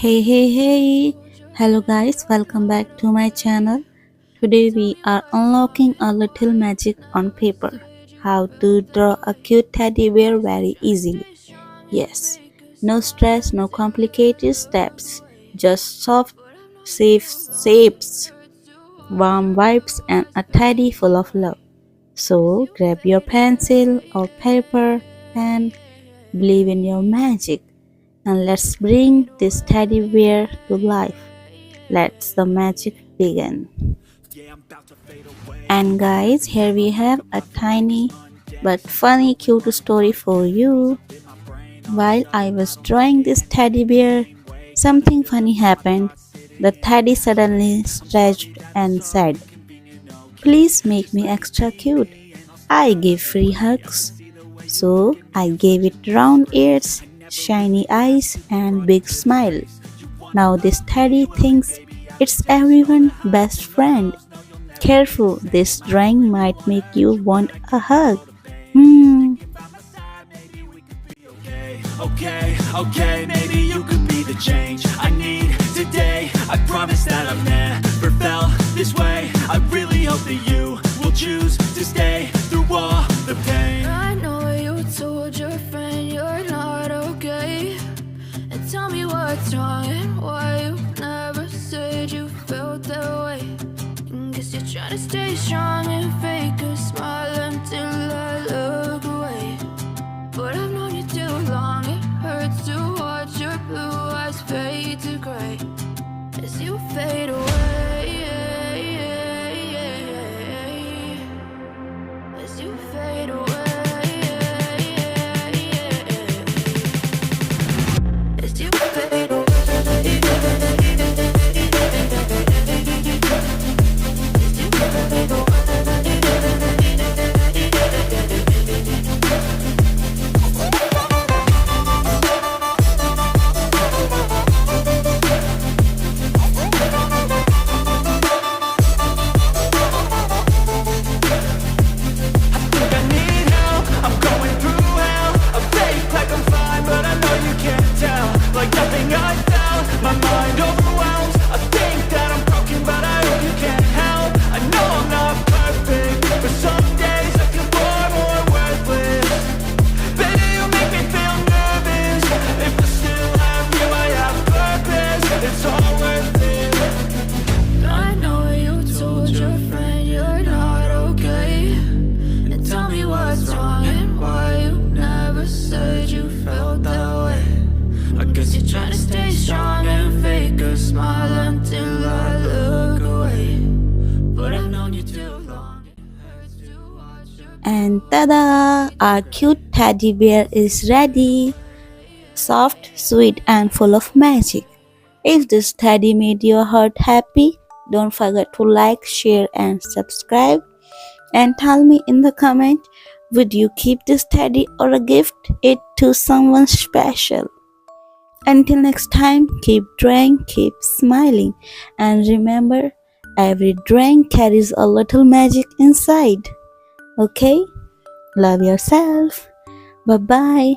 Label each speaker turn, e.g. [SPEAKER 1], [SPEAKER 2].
[SPEAKER 1] Hey. Hello guys, welcome back to my channel. Today we are unlocking a little magic on paper. How to draw a cute teddy bear very easily. Yes, no stress, no complicated steps. Just soft, safe shapes, warm vibes and a teddy full of love. So grab your pencil or paper, pen, believe in your magic and let's bring this teddy bear to life. Let's the magic begin. And guys, here we have a tiny but funny cute story for you. While I was drawing this teddy bear, something funny happened. The teddy suddenly stretched and said, "Please make me extra cute. I give free hugs." So I gave it round ears, shiny eyes, and big smile. Now this teddy thinks it's everyone's best friend. Careful, this drawing might make you want a hug. Hmm.
[SPEAKER 2] Okay, maybe you could be the change I need today. I promise that I've never felt this way. I really hope that you will choose to stay through all the pain.
[SPEAKER 3] I know you told your friend you're not okay, and tell me what's wrong and why you never said you felt that way. Guess you're trying to stay strong and fake a smile until I look away. But I've known you too long, it hurts to watch your blue eyes fade to gray as you fade away. As you fade away. As you fade away. You're trying to stay strong and fake a smile until I look away. But I've known you too long.
[SPEAKER 1] And tada! Our cute teddy bear is ready. Soft, sweet, and full of magic. If this teddy made your heart happy, don't forget to like, share, and subscribe. And tell me in the comment, would you keep this teddy or gift it to someone special? Until next time, keep drawing, keep smiling, and remember, every drawing carries a little magic inside. Okay? Love yourself. Bye bye.